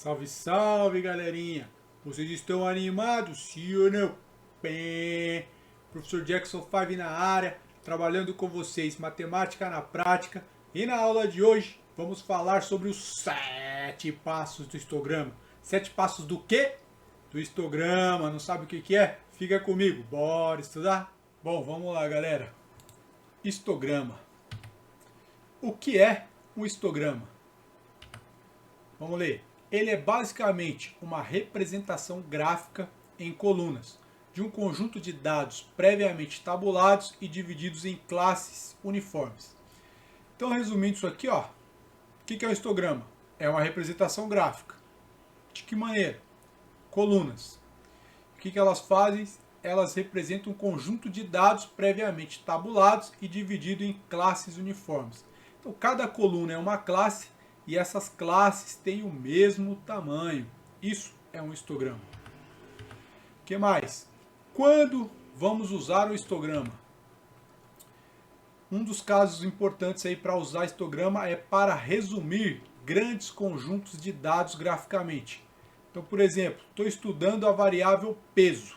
Salve, salve, galerinha! Vocês estão animados, sim ou não? Bem, Professor Jackson 5 na área, trabalhando com vocês matemática na prática. E na aula de hoje vamos falar sobre os 7 passos do histograma. 7 passos do quê? Do histograma. Não sabe o que é? Fica comigo, bora estudar? Bom, vamos lá, galera. Histograma. O que é um histograma? Vamos ler. Ele é basicamente uma representação gráfica em colunas de um conjunto de dados previamente tabulados e divididos em classes uniformes. Então, resumindo isso aqui, o que é um histograma? É uma representação gráfica. De que maneira? Colunas. O que elas fazem? Elas representam um conjunto de dados previamente tabulados e dividido em classes uniformes. Então, cada coluna é uma classe e essas classes têm o mesmo tamanho. Isso é um histograma. O que mais? Quando vamos usar o histograma? Um dos casos importantes aí para usar histograma é para resumir grandes conjuntos de dados graficamente. Então, por exemplo, estou estudando a variável peso.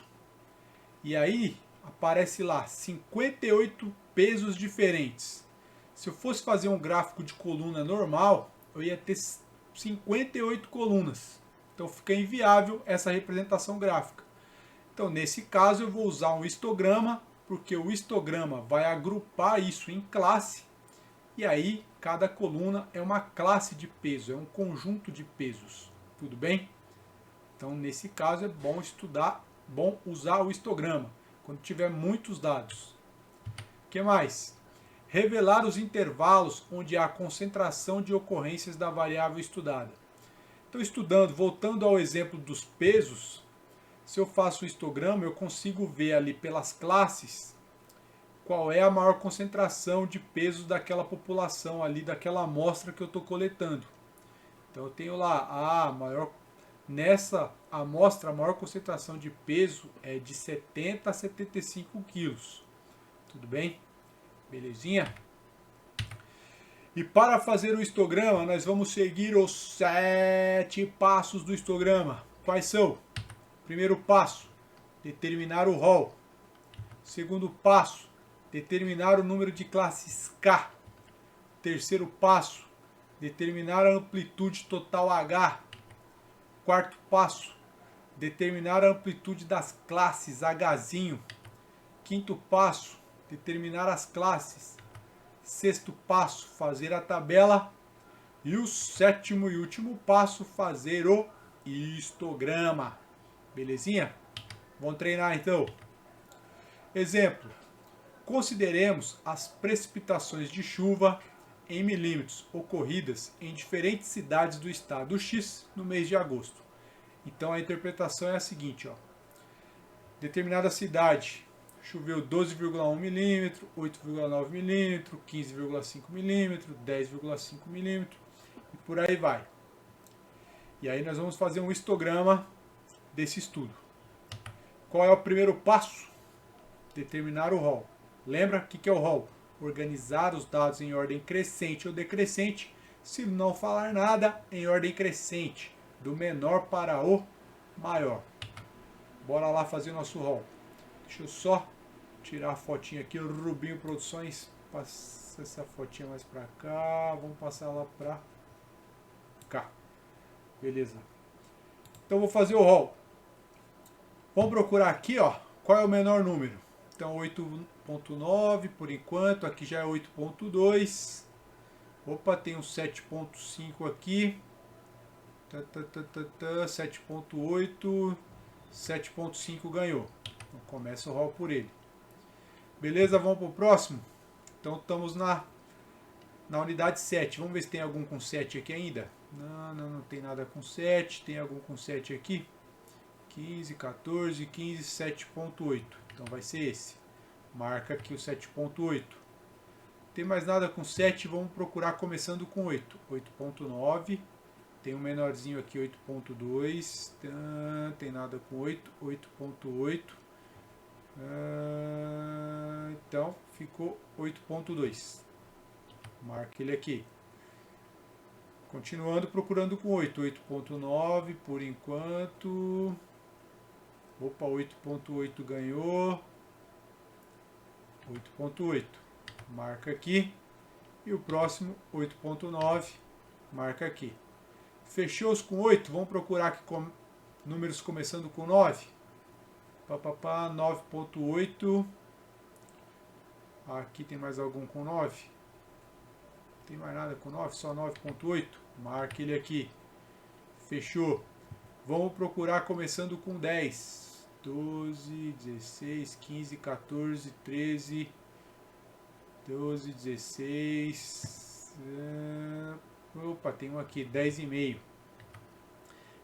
E aí aparece lá 58 pesos diferentes. Se eu fosse fazer um gráfico de coluna normal, eu ia ter 58 colunas. Então fica inviável essa representação gráfica. Então nesse caso eu vou usar um histograma, porque o histograma vai agrupar isso em classe. E aí cada coluna é uma classe de peso, é um conjunto de pesos. Tudo bem? Então nesse caso é bom estudar, bom usar o histograma, quando tiver muitos dados. O que mais? Revelar os intervalos onde há concentração de ocorrências da variável estudada. Então, voltando ao exemplo dos pesos, se eu faço o histograma, eu consigo ver ali pelas classes qual é a maior concentração de pesos daquela população ali, daquela amostra que eu estou coletando. Então, eu tenho lá nessa amostra, a maior concentração de peso é de 70 a 75 quilos. Tudo bem? Belezinha? E para fazer o histograma, nós vamos seguir os 7 passos do histograma. Quais são? Primeiro passo, determinar o rol. Segundo passo, determinar o número de classes K. Terceiro passo, determinar a amplitude total H. Quarto passo, determinar a amplitude das classes Hzinho. Quinto passo, determinar as classes. Sexto passo, fazer a tabela. E o sétimo e último passo, fazer o histograma. Belezinha? Vamos treinar então. Exemplo. Consideremos as precipitações de chuva em milímetros ocorridas em diferentes cidades do estado X no mês de agosto. Então a interpretação é a seguinte, determinada cidade choveu 12,1 milímetro, 8,9 milímetro, 15,5 milímetro, 10,5 milímetro e por aí vai. E aí nós vamos fazer um histograma desse estudo. Qual é o primeiro passo? Determinar o rol. Lembra o que é o rol? Organizar os dados em ordem crescente ou decrescente, se não falar nada, em ordem crescente, do menor para o maior. Bora lá fazer o nosso rol. Deixa eu só tirar a fotinha aqui, o Rubinho Produções, passa essa fotinha mais pra cá, vamos passar lá pra cá. Beleza. Então vou fazer o rol. Vamos procurar aqui, qual é o menor número. Então 8.9 por enquanto, aqui já é 8.2. Opa, tem um 7.5 aqui. 7.8, 7.5 ganhou. Então começa o rol por ele. Beleza, vamos para o próximo? Então estamos na unidade 7. Vamos ver se tem algum com 7 aqui ainda. Não tem nada com 7. Tem algum com 7 aqui? 15, 14, 15, 7.8. Então vai ser esse. Marca aqui o 7.8. Tem mais nada com 7, vamos procurar começando com 8. 8.9. Tem um menorzinho aqui, 8.2. Tem nada com 8. 8.8. Então ficou 8.2. Marca ele aqui. Continuando procurando com 8. 8.9 por enquanto. Opa, 8.8 ganhou. 8.8. Marca aqui. E o próximo 8.9. Marca aqui. Fechou-os com 8. Vamos procurar aqui números começando com 9. 9.8. Aqui tem mais algum com 9? Não tem mais nada com 9, só 9.8. Marca ele aqui. Fechou. Vamos procurar começando com 10. 12, 16, 15, 14, 13, 12, 16. Opa, tem um aqui, 10,5.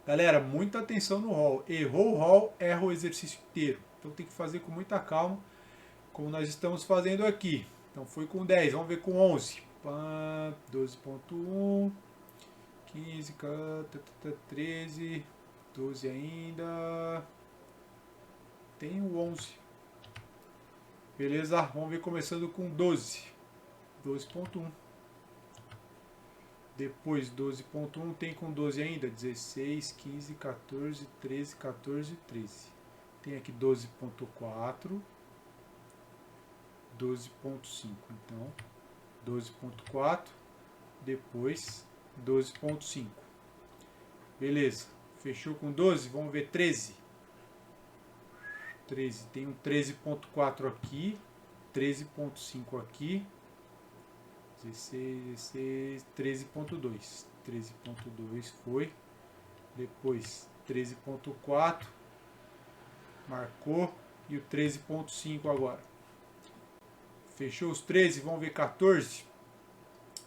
Galera, muita atenção no roll. Errou o roll, erra o exercício inteiro. Então tem que fazer com muita calma, como nós estamos fazendo aqui. Então foi com 10, vamos ver com 11. 12.1, 15, 13, 12 ainda. Tem o 11. Beleza? Vamos ver começando com 12. 12.1. Depois 12.1 tem com 12 ainda. 16, 15, 14, 13, 14, 13. Tem aqui 12.4. 12.5. Então, 12.4. Depois 12.5. Beleza. Fechou com 12. Vamos ver 13. 13. Tem um 13.4 aqui. 13.5 aqui. 16, 13.2. 13.2 foi. Depois 13.4. Marcou. E o 13.5 agora. Fechou os 13. Vamos ver 14.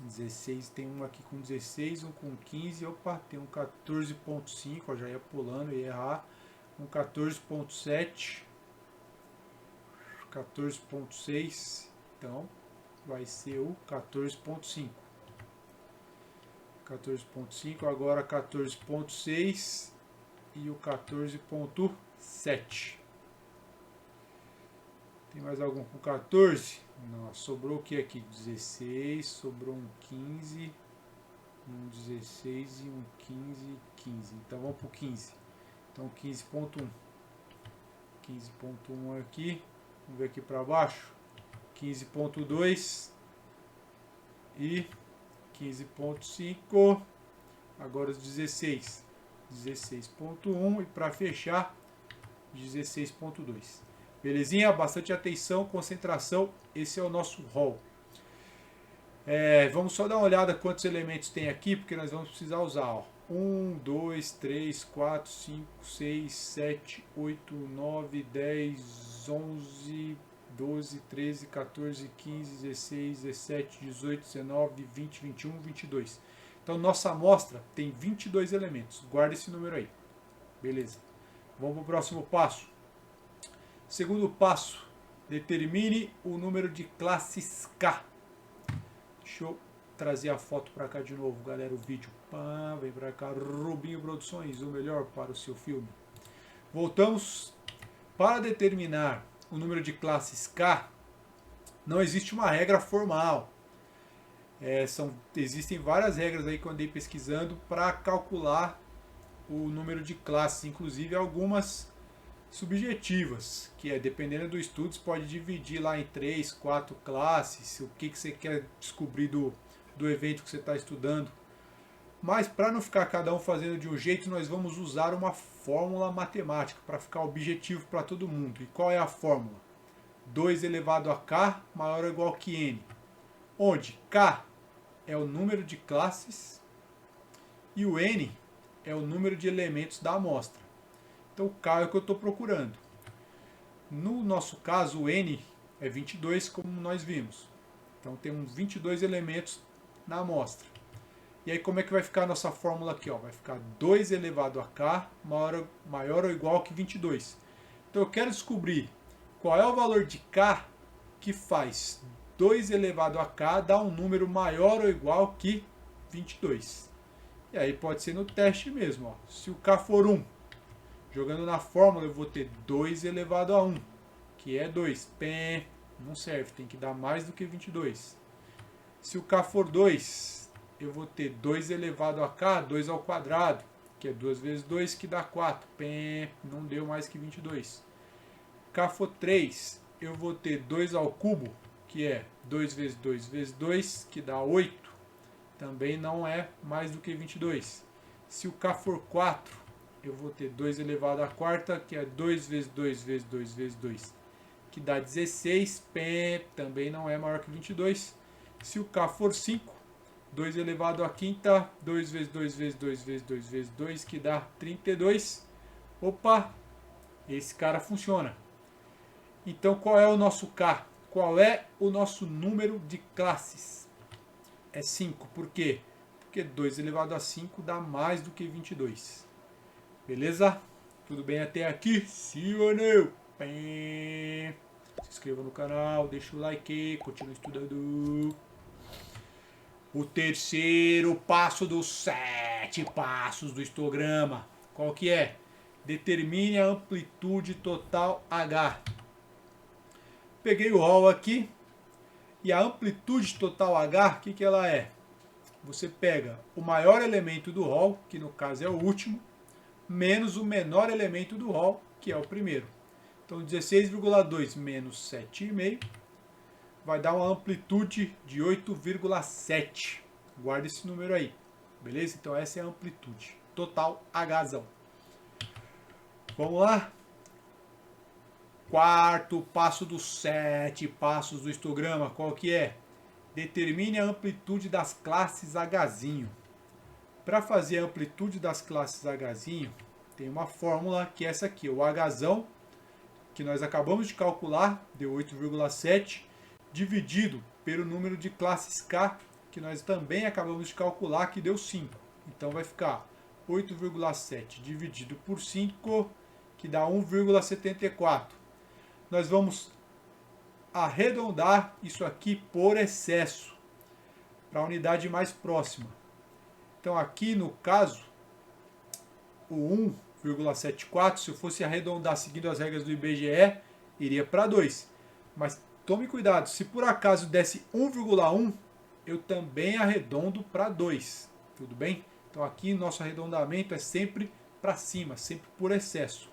16. Tem um aqui com 16. Um com 15. Opa, tem um 14.5. Já ia pulando, ia errar. Um 14.7. 14.6. Então vai ser o 14.5. 14.5, agora 14.6 e o 14.7. Tem mais algum com 14? Não, sobrou o que aqui? 16, sobrou um 15, um 16 e um 15, 15. Então vamos para o 15. Então 15.1. 15.1 aqui. Vamos ver aqui para baixo. 15.2 e 15.5. Agora os 16. 16.1 e para fechar 16.2. Belezinha? Bastante atenção, concentração. Esse é o nosso roll. Vamos só dar uma olhada quantos elementos tem aqui, porque nós vamos precisar usar. Ó. 1, 2, 3, 4, 5, 6, 7, 8, 9, 10, 11, 12, 13, 14, 15, 16, 17, 18, 19, 20, 21, 22. Então nossa amostra tem 22 elementos. Guarda esse número aí. Beleza. Vamos para o próximo passo. Segundo passo, determine o número de classes K. Deixa eu trazer a foto para cá de novo, galera, o vídeo. Vem para cá, Rubinho Produções, o melhor para o seu filme. Voltamos. Para determinar o número de classes K, não existe uma regra formal. Existem várias regras aí que eu andei pesquisando para calcular o número de classes, inclusive algumas subjetivas, que dependendo do estudo, você pode dividir lá em 3, 4 classes, o que você quer descobrir do evento que você está estudando. Mas para não ficar cada um fazendo de um jeito, nós vamos usar uma fórmula matemática para ficar objetivo para todo mundo. E qual é a fórmula? 2 elevado a k maior ou igual que n. Onde k é o número de classes e o n é o número de elementos da amostra. Então o k é o que eu estou procurando. No nosso caso, o n é 22, como nós vimos. Então temos 22 elementos na amostra. E aí como é que vai ficar a nossa fórmula aqui? Ó? Vai ficar 2 elevado a k maior ou igual que 22. Então eu quero descobrir qual é o valor de k que faz 2 elevado a k dar um número maior ou igual que 22. E aí pode ser no teste mesmo. Ó. Se o k for 1, jogando na fórmula eu vou ter 2 elevado a 1, que é 2. Não serve, tem que dar mais do que 22. Se o k for 2, eu vou ter 2 elevado a k, 2 ao quadrado, que é 2 vezes 2, que dá 4. Pém, não deu mais que 22. K for 3, eu vou ter 2 ao cubo, que é 2 vezes 2 vezes 2, que dá 8. Também não é mais do que 22. Se o K for 4, eu vou ter 2 elevado à quarta, que é 2 vezes 2 vezes 2 vezes 2, que dá 16. Pém, também não é maior que 22. Se o K for 5, 2 elevado à quinta, 2 vezes 2 vezes 2 vezes 2 vezes 2, que dá 32. Opa, esse cara funciona. Então, qual é o nosso K? Qual é o nosso número de classes? É 5. Por quê? Porque 2 elevado a 5 dá mais do que 22. Beleza? Tudo bem até aqui? Sim ou não? Se inscreva no canal, deixa o like, continue estudando. O terceiro passo dos 7 passos do histograma. Qual que é? Determine a amplitude total H. Peguei o rol aqui. E a amplitude total H, o que ela é? Você pega o maior elemento do rol, que no caso é o último, menos o menor elemento do rol, que é o primeiro. Então 16,2 menos 7,5 vai dar uma amplitude de 8,7. Guarda esse número aí. Beleza? Então essa é a amplitude total Hzão. Vamos lá? Quarto passo dos 7 passos do histograma, qual que é? Determine a amplitude das classes Hzinho. Para fazer a amplitude das classes Hzinho, tem uma fórmula que é essa aqui, o Hzão, que nós acabamos de calcular, deu 8,7, dividido pelo número de classes K, que nós também acabamos de calcular, que deu 5. Então vai ficar 8,7 dividido por 5, que dá 1,74. Nós vamos arredondar isso aqui por excesso, para a unidade mais próxima. Então aqui no caso, o 1,74, se eu fosse arredondar seguindo as regras do IBGE, iria para 2. Mas tome cuidado, se por acaso desse 1,1, eu também arredondo para 2. Tudo bem? Então aqui nosso arredondamento é sempre para cima, sempre por excesso.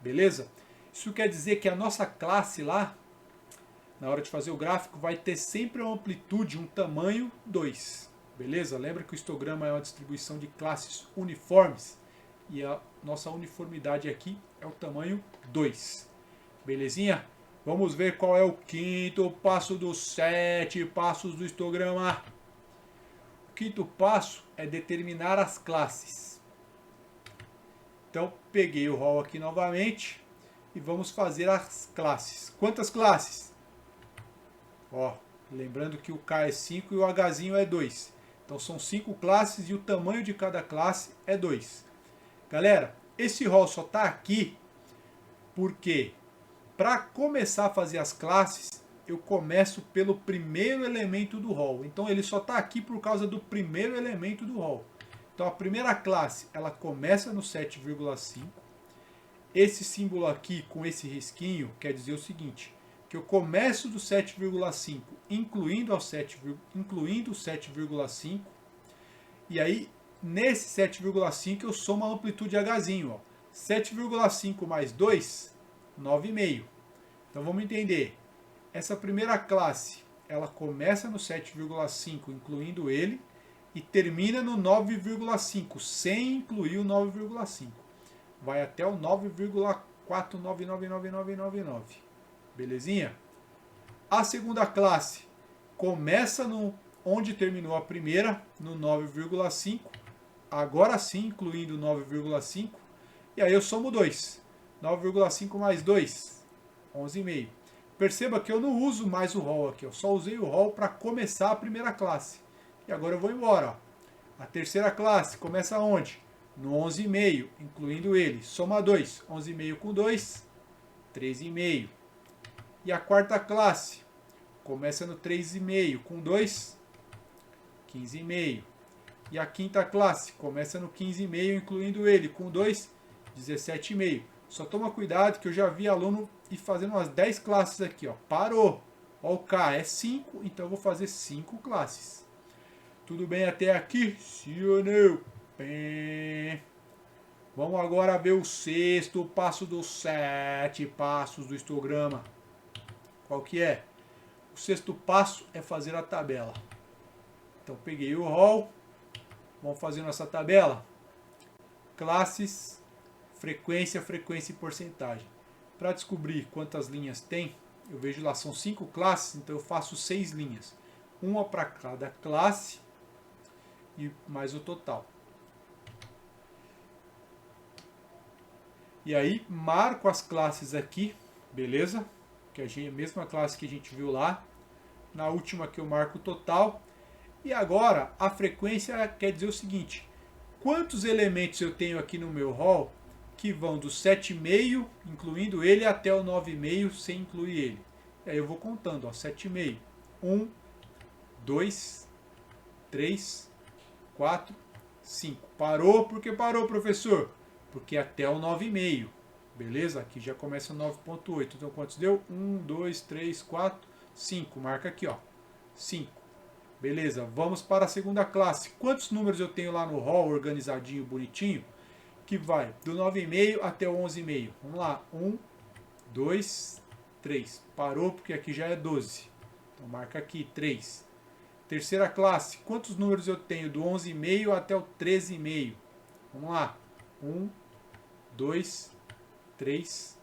Beleza? Isso quer dizer que a nossa classe lá, na hora de fazer o gráfico, vai ter sempre uma amplitude, um tamanho 2. Beleza? Lembra que o histograma é uma distribuição de classes uniformes e a nossa uniformidade aqui é o tamanho 2. Belezinha? Vamos ver qual é o quinto passo dos 7 passos do histograma. O quinto passo é determinar as classes. Então, peguei o rol aqui novamente e vamos fazer as classes. Quantas classes? Ó, lembrando que o K é 5 e o Hzinho é 2. Então são 5 classes e o tamanho de cada classe é 2. Galera, esse rol só está aqui porque para começar a fazer as classes, eu começo pelo primeiro elemento do rol. Então ele só está aqui por causa do primeiro elemento do rol. Então a primeira classe, ela começa no 7,5. Esse símbolo aqui com esse risquinho quer dizer o seguinte, que eu começo do 7,5 incluindo o 7,5 e aí nesse 7,5 eu somo a amplitude Hzinho. 7,5 mais 2, 9,5. Então vamos entender. Essa primeira classe, ela começa no 7,5 incluindo ele e termina no 9,5 sem incluir o 9,5. Vai até o 9,4999999. Belezinha? A segunda classe começa onde terminou a primeira, no 9,5. Agora sim, incluindo 9,5. E aí eu somo 2. 9,5 mais 2, 11,5. Perceba que eu não uso mais o rol aqui. Eu só usei o rol para começar a primeira classe. E agora eu vou embora. Ó. A terceira classe começa onde? No 11,5, incluindo ele. Soma 2. 11,5 com 2, 13,5. E a quarta classe começa no 3,5 com 2, 15,5. E a quinta classe começa no 15,5, incluindo ele, com 2, 17,5. Só toma cuidado que eu já vi aluno ir fazendo umas 10 classes aqui. Ó. Parou. Ó, o K é 5, então eu vou fazer 5 classes. Tudo bem até aqui? Sim ou não? Bem... Vamos agora ver o sexto passo dos 7 passos do histograma. Qual que é? O sexto passo é fazer a tabela. Então peguei o rol, vamos fazer nossa tabela. Classes, frequência, frequência e porcentagem. Para descobrir quantas linhas tem, eu vejo lá, são 5 classes, então eu faço 6 linhas. Uma para cada classe e mais o total. E aí marco as classes aqui, beleza? Que é a mesma classe que a gente viu lá. Na última que eu marco o total. E agora a frequência quer dizer o seguinte: quantos elementos eu tenho aqui no meu rol que vão do 7,5, incluindo ele, até o 9,5 sem incluir ele. E aí eu vou contando, ó, 7,5. 1, 2, 3, 4, 5. Parou? Por que parou, professor? Porque até o 9,5. Beleza? Aqui já começa o 9,8. Então quantos deu? 1, 2, 3, 4, 5. Marca aqui, ó. 5. Beleza, vamos para a segunda classe. Quantos números eu tenho lá no rol, organizadinho, bonitinho? Que vai do 9,5 até o 11,5. Vamos lá. 1, 2, 3. Parou porque aqui já é 12. Então marca aqui 3. Terceira classe. Quantos números eu tenho do 11,5 até o 13,5? Vamos lá. 1, 2, 3,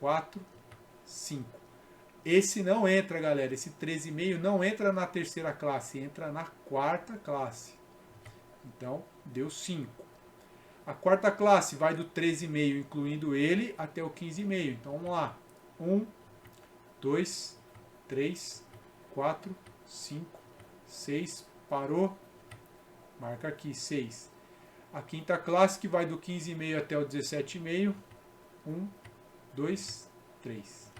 4, 5. Esse não entra, galera. Esse 13,5 não entra na terceira classe, entra na quarta classe. Então, deu 5. A quarta classe vai do 13,5, incluindo ele, até o 15,5. Então, vamos lá. 1, 2, 3, 4, 5, 6. Parou. Marca aqui, 6. A quinta classe, que vai do 15,5 até o 17,5. 1, 2, 3.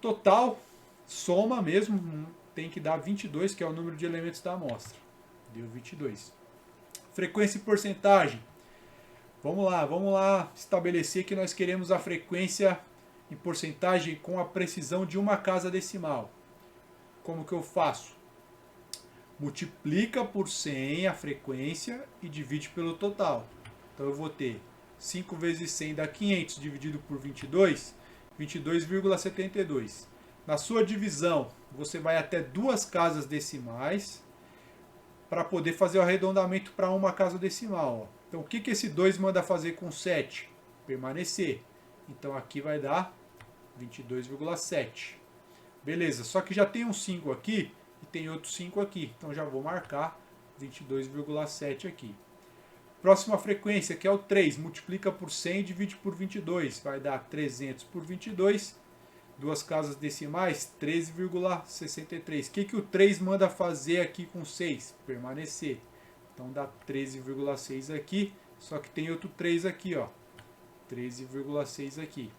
Total, soma mesmo, tem que dar 22, que é o número de elementos da amostra. Deu 22. Frequência e porcentagem. Vamos lá estabelecer que nós queremos a frequência e porcentagem com a precisão de uma casa decimal. Como que eu faço? Multiplica por 100 a frequência e divide pelo total. Então eu vou ter 5 vezes 100 dá 500 dividido por 22, 22,72. Na sua divisão, você vai até 2 casas decimais para poder fazer o arredondamento para uma casa decimal. Ó. Então, o que esse 2 manda fazer com 7? Permanecer. Então, aqui vai dar 22,7. Beleza, só que já tem um 5 aqui e tem outro 5 aqui. Então, já vou marcar 22,7 aqui. Próxima frequência, que é o 3, multiplica por 100 e divide por 22. Vai dar 300 por 22, 2 casas decimais, 13,63. O que o 3 manda fazer aqui com 6? Permanecer. Então dá 13,6 aqui, só que tem outro 3 aqui, ó. 13,6 aqui.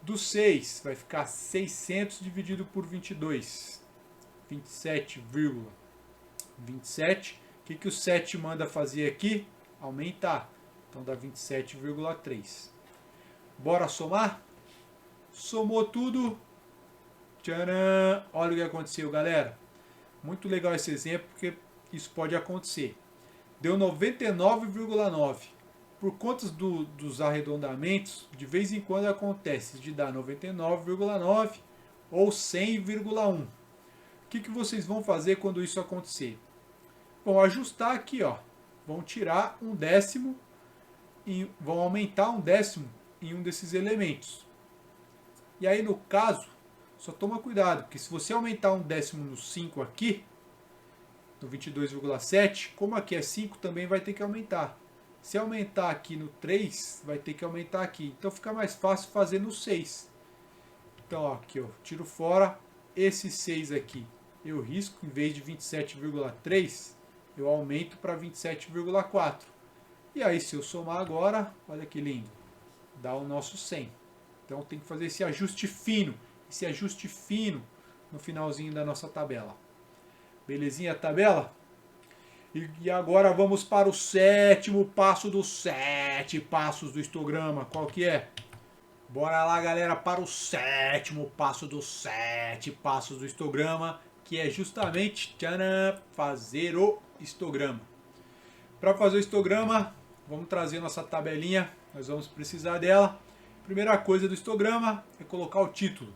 Do 6 vai ficar 600 dividido por 22. 27,27. O que o 7 manda fazer aqui? Aumentar. Então dá 27,3. Bora somar? Somou tudo. Tcharam! Olha o que aconteceu, galera. Muito legal esse exemplo, porque isso pode acontecer. Deu 99,9. Por conta dos arredondamentos, de vez em quando acontece de dar 99,9 ou 100,1. O que vocês vão fazer quando isso acontecer? Vão ajustar aqui, ó. Vão tirar um décimo e vão aumentar um décimo em um desses elementos. E aí, no caso, só toma cuidado, porque se você aumentar um décimo no 5 aqui, no 22,7, como aqui é 5, também vai ter que aumentar. Se aumentar aqui no 3, vai ter que aumentar aqui. Então fica mais fácil fazer no 6. Então, ó, aqui eu tiro fora esse 6 aqui. Eu risco, em vez de 27,3, eu aumento para 27,4. E aí, se eu somar agora, olha que lindo, dá o nosso 100. Então tem que fazer esse ajuste fino no finalzinho da nossa tabela. Belezinha a tabela? E agora vamos para o 7º passo dos 7 passos do histograma. Qual que é? Bora lá, galera, para o 7º passo dos 7 passos do histograma, que é justamente tcharam, fazer o histograma. Para fazer o histograma, vamos trazer nossa tabelinha, nós vamos precisar dela. Primeira coisa do histograma é colocar o título.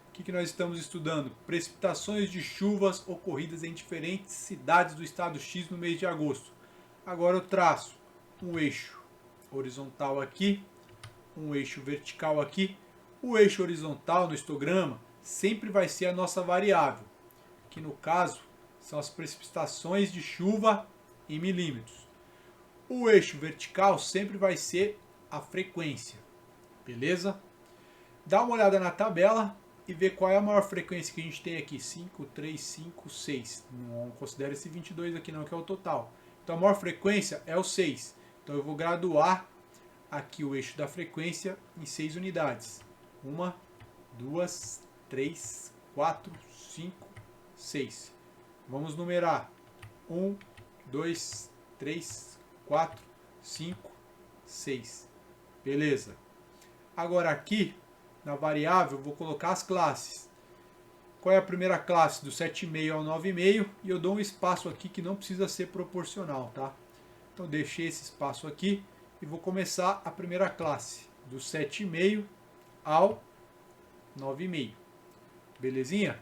O que nós estamos estudando? Precipitações de chuvas ocorridas em diferentes cidades do estado X no mês de agosto. Agora eu traço um eixo horizontal aqui, um eixo vertical aqui. O eixo horizontal no histograma sempre vai ser a nossa variável, que no caso são as precipitações de chuva em milímetros. O eixo vertical sempre vai ser a frequência, beleza? Dá uma olhada na tabela e vê qual é a maior frequência que a gente tem aqui, 5, 3, 5, 6. Não considero esse 22 aqui não, que é o total. Então a maior frequência é o 6. Então eu vou graduar aqui o eixo da frequência em 6 unidades. 1, 2, 3, 4, 5, 6. Vamos numerar. 1, 2, 3, 4, 5, 6. Beleza. Agora aqui, na variável, eu vou colocar as classes. Qual é a primeira classe? Do 7,5 ao 9,5. E eu dou um espaço aqui que não precisa ser proporcional, tá? Então deixei esse espaço aqui e vou começar a primeira classe. Do 7,5 ao 9,5. Belezinha?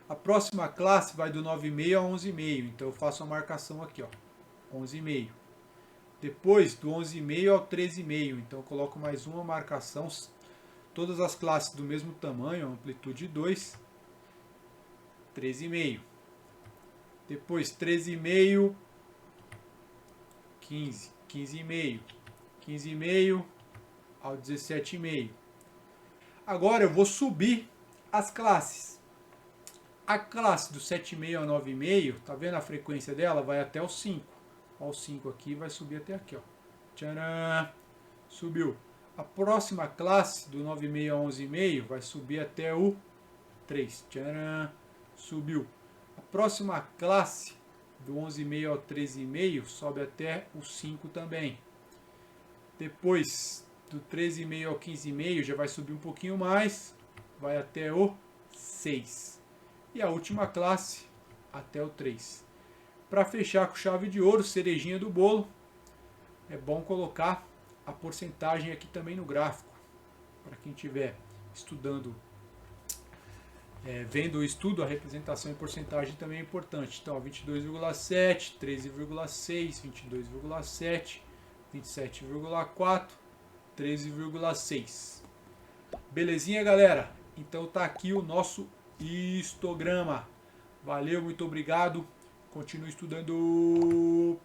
A próxima classe vai do 9,5 a 11,5. Então eu faço a marcação aqui, ó. 11,5. Depois do 11,5 ao 13,5. Então eu coloco mais uma marcação. Todas as classes do mesmo tamanho, amplitude 2. 13,5. Depois 13,5, 15, 15,5. 15,5 ao 17,5. Agora eu vou subir as classes. A classe do 7,5 ao 9,5, tá vendo a frequência dela? Vai até o 5. Ó, o 5 aqui vai subir até aqui, ó. Tcharam! Subiu. A próxima classe do 9,5 a 11,5 vai subir até o 3. Tcharam! Subiu. A próxima classe do 11,5 ao 13,5 sobe até o 5 também. Depois do 13,5 ao 15,5 já vai subir um pouquinho mais, vai até o 6. E a última classe até o 3. Para fechar com chave de ouro, cerejinha do bolo, é bom colocar a porcentagem aqui também no gráfico. Para quem estiver estudando, vendo o estudo, a representação em porcentagem também é importante. Então, 22,7, 13,6, 22,7, 27,4, 13,6. Belezinha, galera? Então tá aqui o nosso histograma. Valeu, muito obrigado. Continue estudando.